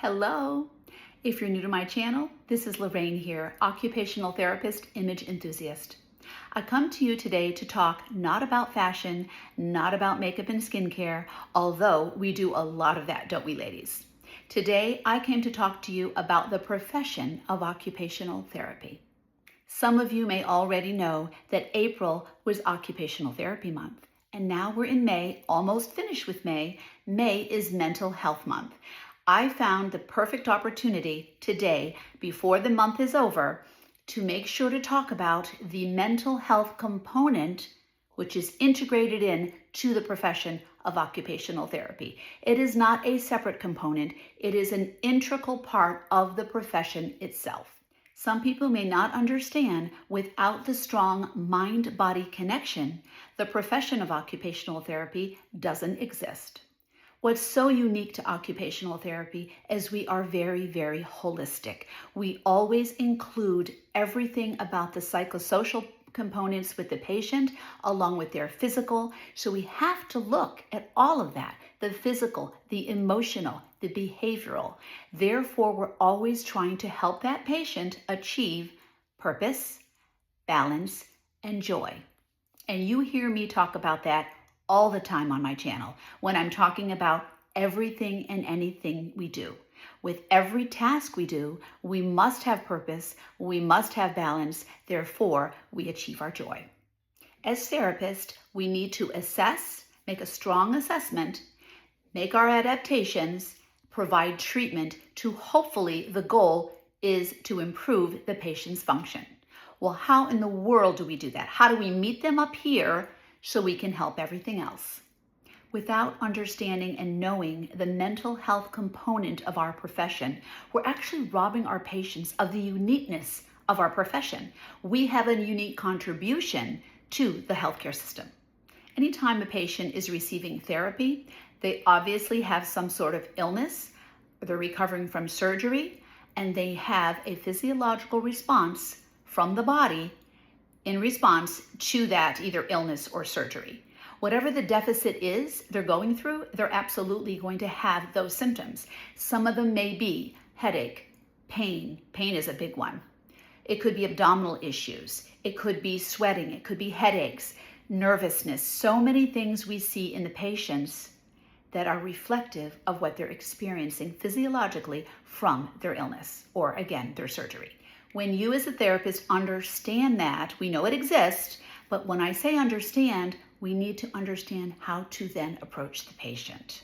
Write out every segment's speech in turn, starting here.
Hello. If you're new to my channel, this is Lorraine here, occupational therapist, image enthusiast. I come to you today to talk not about fashion, not about makeup and skincare, although we do a lot of that, don't we, ladies? Today, I came to talk to you about the profession of occupational therapy. Some of you may already know that April was Occupational Therapy Month. And now we're in May, almost finished with May. May is Mental Health Month. I found the perfect opportunity today, before the month is over, to make sure to talk about the mental health component, which is integrated in to the profession of occupational therapy. It is not a separate component. It is an integral part of the profession itself. Some people may not understand, without the strong mind-body connection, the profession of occupational therapy doesn't exist. What's so unique to occupational therapy is we are very, very holistic. We always include everything about the psychosocial components with the patient, along with their physical. So we have to look at all of that, the physical, the emotional, the behavioral. Therefore, we're always trying to help that patient achieve purpose, balance, and joy. And you hear me talk about that all the time on my channel when I'm talking about everything and anything we do. With every task we do, we must have purpose, we must have balance, therefore we achieve our joy. As therapists, we need to assess, make a strong assessment, make our adaptations, provide treatment to hopefully the goal is to improve the patient's function. Well, how in the world do we do that? How do we meet them up here so we can help everything else? Without understanding and knowing the mental health component of our profession, we're actually robbing our patients of the uniqueness of our profession. We have a unique contribution to the healthcare system. Anytime a patient is receiving therapy, they obviously have some sort of illness, or they're recovering from surgery, and they have a physiological response from the body in response to that either illness or surgery. Whatever the deficit is they're going through, they're absolutely going to have those symptoms. Some of them may be headache, pain. Pain is a big one. It could be abdominal issues. It could be sweating. It could be headaches, nervousness. So many things we see in the patients that are reflective of what they're experiencing physiologically from their illness or, again, their surgery. When you as a therapist understand that, we know it exists, but when I say understand, we need to understand how to then approach the patient.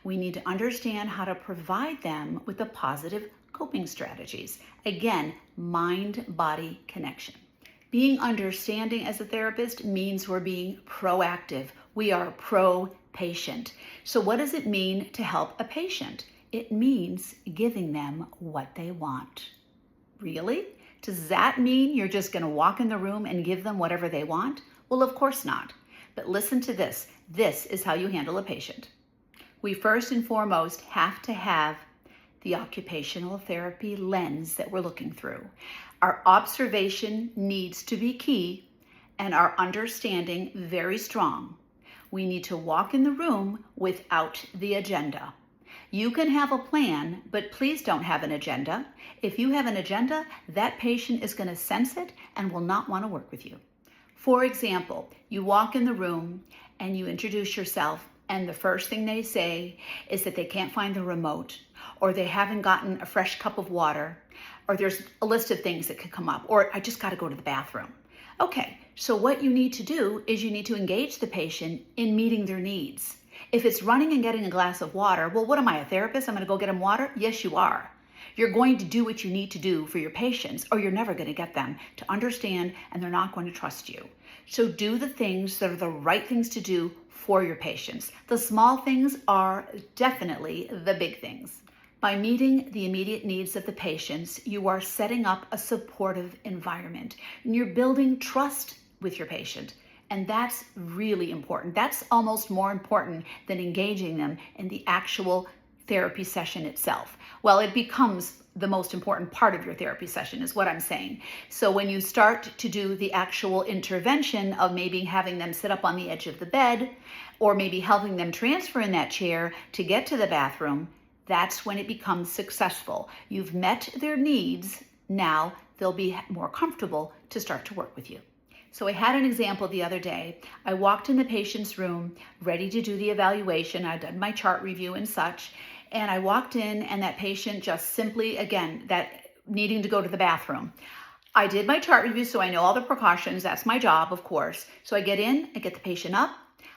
We need to understand how to provide them with the positive coping strategies. Again, mind-body connection. Being understanding as a therapist means we're being proactive. We are pro-patient. So what does it mean to help a patient? It means giving them what they want. Really? Does that mean you're just going to walk in the room and give them whatever they want? Well, of course not. But listen to this. This is how you handle a patient. We first and foremost have to have the occupational therapy lens that we're looking through. Our observation needs to be key and our understanding very strong. We need to walk in the room without the agenda. You can have a plan, but please don't have an agenda. If you have an agenda, that patient is going to sense it and will not want to work with you. For example, you walk in the room and you introduce yourself, and the first thing they say is that they can't find the remote, or they haven't gotten a fresh cup of water, or there's a list of things that could come up, or I just got to go to the bathroom. Okay, so what you need to do is you need to engage the patient in meeting their needs. If it's running and getting a glass of water, well, what am I, a therapist? I'm going to go get them water? Yes, you are. You're going to do what you need to do for your patients, or you're never going to get them to understand, and they're not going to trust you. So do the things that are the right things to do for your patients. The small things are definitely the big things. By meeting the immediate needs of the patients, you are setting up a supportive environment, and you're building trust with your patient. And that's really important. That's almost more important than engaging them in the actual therapy session itself. Well, it becomes the most important part of your therapy session is what I'm saying. So when you start to do the actual intervention of maybe having them sit up on the edge of the bed, or maybe helping them transfer in that chair to get to the bathroom, that's when it becomes successful. You've met their needs. Now they'll be more comfortable to start to work with you. So I had an example the other day. I walked in the patient's room, ready to do the evaluation. I'd done my chart review and such. And I walked in and that patient just simply, again, that needing to go to the bathroom. I did my chart review, so I know all the precautions. That's my job, of course. So I get in, I get the patient up.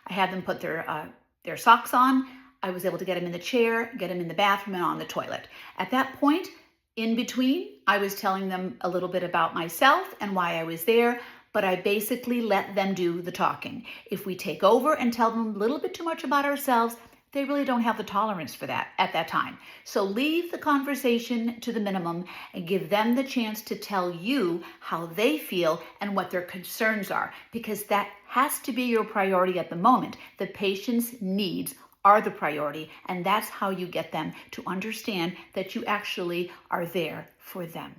I have them put their socks on. I was able to get him in the chair, get him in the bathroom and on the toilet. At that point, in between, I was telling them a little bit about myself and why I was there, but I basically let them do the talking. If we take over and tell them a little bit too much about ourselves, they really don't have the tolerance for that at that time. So leave the conversation to the minimum and give them the chance to tell you how they feel and what their concerns are, because that has to be your priority at the moment. The patient's needs are the priority, and that's how you get them to understand that you actually are there for them.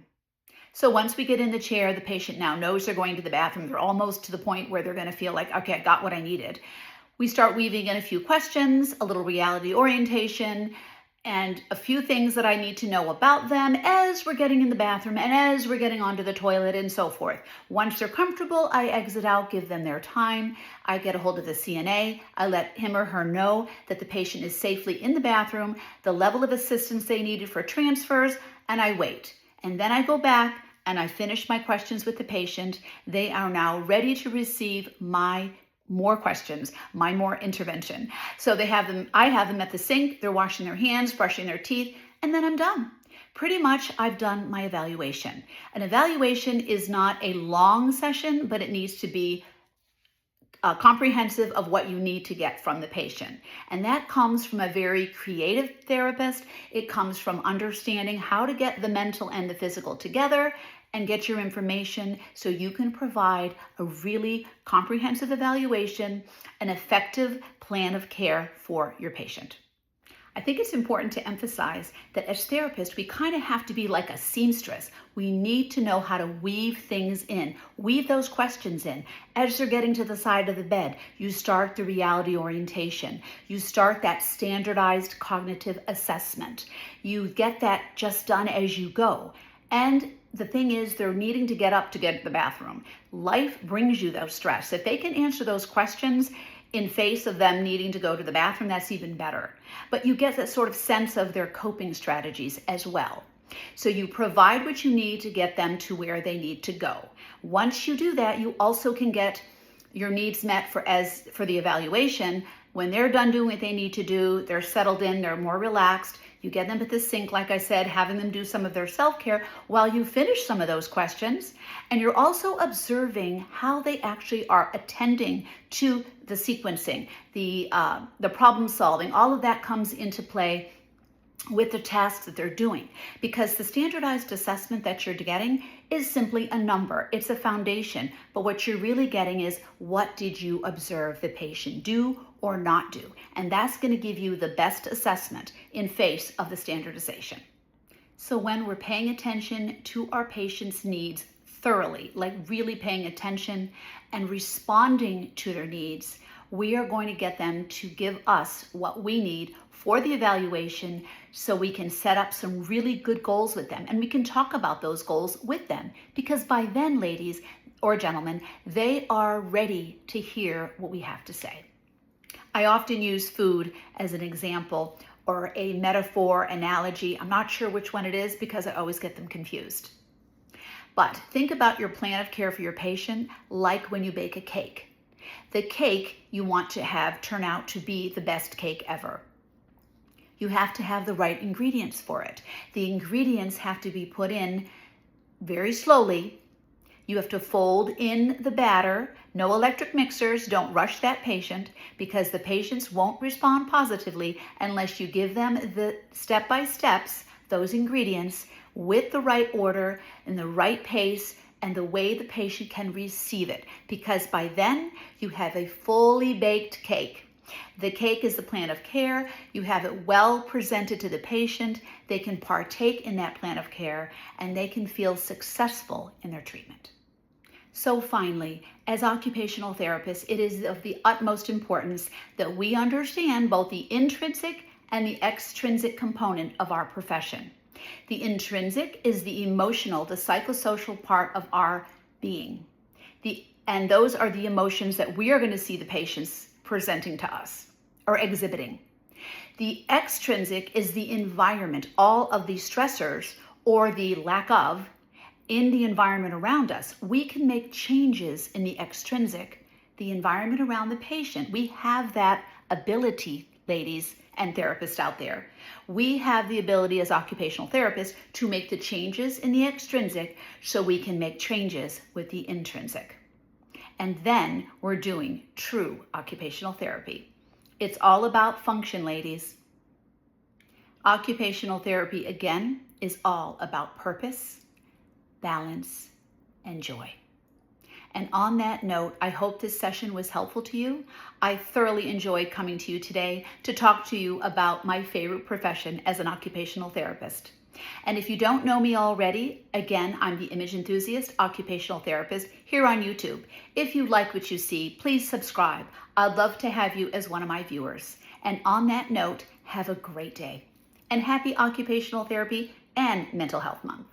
So once we get in the chair, the patient now knows they're going to the bathroom. They're almost to the point where they're going to feel like, okay, I got what I needed. We start weaving in a few questions, a little reality orientation, and a few things that I need to know about them as we're getting in the bathroom and as we're getting onto the toilet and so forth. Once they're comfortable, I exit out, give them their time. I get a hold of the CNA. I let him or her know that the patient is safely in the bathroom, the level of assistance they needed for transfers, and I wait. And then I go back and I finish my questions with the patient. They are now ready to receive my more questions, my more intervention. So I have them at the sink, they're washing their hands, brushing their teeth, and then I'm done. Pretty much I've done my evaluation. An evaluation is not a long session, but it needs to be comprehensive of what you need to get from the patient. And that comes from a very creative therapist. It comes from understanding how to get the mental and the physical together and get your information so you can provide a really comprehensive evaluation, an effective plan of care for your patient. I think it's important to emphasize that as therapists, we kind of have to be like a seamstress. We need to know how to weave things in, weave those questions in. As they're getting to the side of the bed, you start the reality orientation. You start that standardized cognitive assessment. You get that just done as you go. And the thing is, they're needing to get up to get to the bathroom. Life brings you those stress. If they can answer those questions in face of them needing to go to the bathroom, that's even better. But you get that sort of sense of their coping strategies as well. So you provide what you need to get them to where they need to go. Once you do that, you also can get your needs met for the evaluation. When they're done doing what they need to do, they're settled in, they're more relaxed. You get them at the sink, like I said, having them do some of their self-care while you finish some of those questions. And you're also observing how they actually are attending to the sequencing, the problem solving. All of that comes into play with the tasks that they're doing, because the standardized assessment that you're getting is simply a number. It's a foundation, but what you're really getting is, what did you observe the patient do or not do? And that's going to give you the best assessment in face of the standardization. So when we're paying attention to our patients' needs thoroughly, like really paying attention and responding to their needs, we are going to get them to give us what we need for the evaluation so we can set up some really good goals with them. And we can talk about those goals with them, because by then, ladies or gentlemen, they are ready to hear what we have to say. I often use food as an example or a metaphor, analogy. I'm not sure which one it is because I always get them confused. But think about your plan of care for your patient like when you bake a cake. The cake you want to have turn out to be the best cake ever. You have to have the right ingredients for it. The ingredients have to be put in very slowly. You have to fold in the batter. No electric mixers. Don't rush that patient, because the patients won't respond positively unless you give them the step-by-steps, those ingredients, with the right order and the right pace and the way the patient can receive it, because by then you have a fully baked cake. The cake is the plan of care. You have it well presented to the patient. They can partake in that plan of care and they can feel successful in their treatment. So finally, as occupational therapists, it is of the utmost importance that we understand both the intrinsic and the extrinsic component of our profession. The intrinsic is the emotional, the psychosocial part of our being. And those are the emotions that we are going to see the patients presenting to us or exhibiting. The extrinsic is the environment, all of the stressors or the lack of in the environment around us. We can make changes in the extrinsic, the environment around the patient. We have that ability, ladies and therapists out there. We have the ability as occupational therapists to make the changes in the extrinsic so we can make changes with the intrinsic. And then we're doing true occupational therapy. It's all about function, ladies. Occupational therapy, again, is all about purpose, balance, and joy. And on that note, I hope this session was helpful to you. I thoroughly enjoyed coming to you today to talk to you about my favorite profession as an occupational therapist. And if you don't know me already, again, I'm the Image Enthusiast Occupational Therapist here on YouTube. If you like what you see, please subscribe. I'd love to have you as one of my viewers. And on that note, have a great day. And happy Occupational Therapy and Mental Health Month.